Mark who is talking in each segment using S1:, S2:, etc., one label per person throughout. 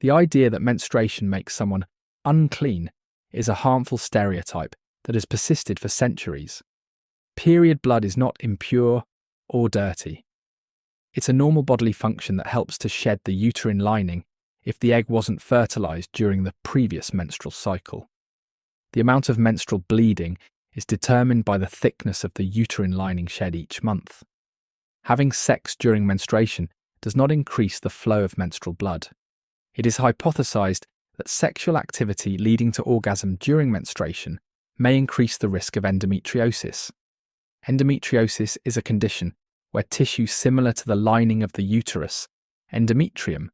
S1: The idea that menstruation makes someone unclean is a harmful stereotype that has persisted for centuries. Period blood is not impure or dirty. It's a normal bodily function that helps to shed the uterine lining if the egg wasn't fertilized during the previous menstrual cycle. The amount of menstrual bleeding is determined by the thickness of the uterine lining shed each month. Having sex during menstruation does not increase the flow of menstrual blood. It is hypothesized that sexual activity leading to orgasm during menstruation may increase the risk of endometriosis. Endometriosis is a condition where tissue similar to the lining of the uterus, endometrium,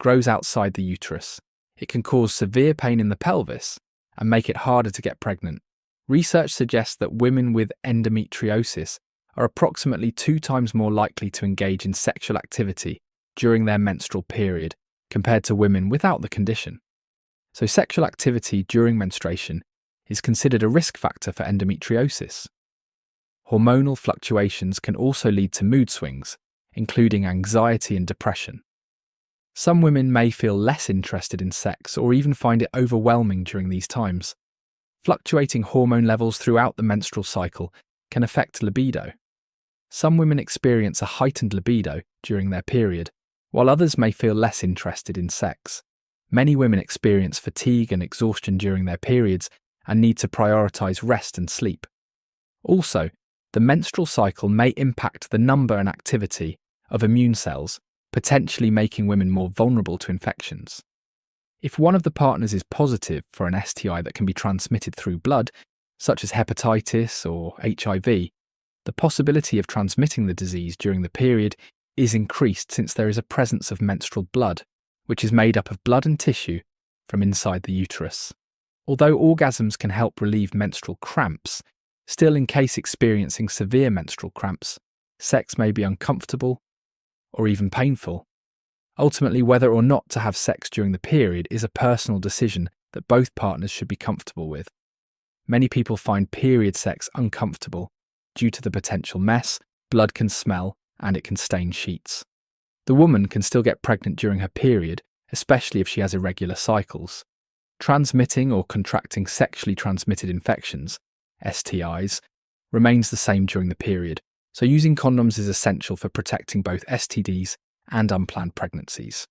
S1: grows outside the uterus. It can cause severe pain in the pelvis and make it harder to get pregnant. Research suggests that women with endometriosis are approximately 2 times more likely to engage in sexual activity during their menstrual period compared to women without the condition. So sexual activity during menstruation is considered a risk factor for endometriosis. Hormonal fluctuations can also lead to mood swings, including anxiety and depression. Some women may feel less interested in sex or even find it overwhelming during these times. Fluctuating hormone levels throughout the menstrual cycle can affect libido. Some women experience a heightened libido during their period, while others may feel less interested in sex. Many women experience fatigue and exhaustion during their periods and need to prioritize rest and sleep. Also, the menstrual cycle may impact the number and activity of immune cells, potentially making women more vulnerable to infections. If one of the partners is positive for an STI that can be transmitted through blood, such as hepatitis or HIV, the possibility of transmitting the disease during the period is increased since there is a presence of menstrual blood, which is made up of blood and tissue from inside the uterus. Although orgasms can help relieve menstrual cramps, still, in case experiencing severe menstrual cramps, sex may be uncomfortable or even painful. Ultimately, whether or not to have sex during the period is a personal decision that both partners should be comfortable with. Many people find period sex uncomfortable due to the potential mess, blood can smell, and it can stain sheets. The woman can still get pregnant during her period, especially if she has irregular cycles. Transmitting or contracting sexually transmitted infections, STIs, remains the same during the period, so using condoms is essential for protecting both STDs and unplanned pregnancies.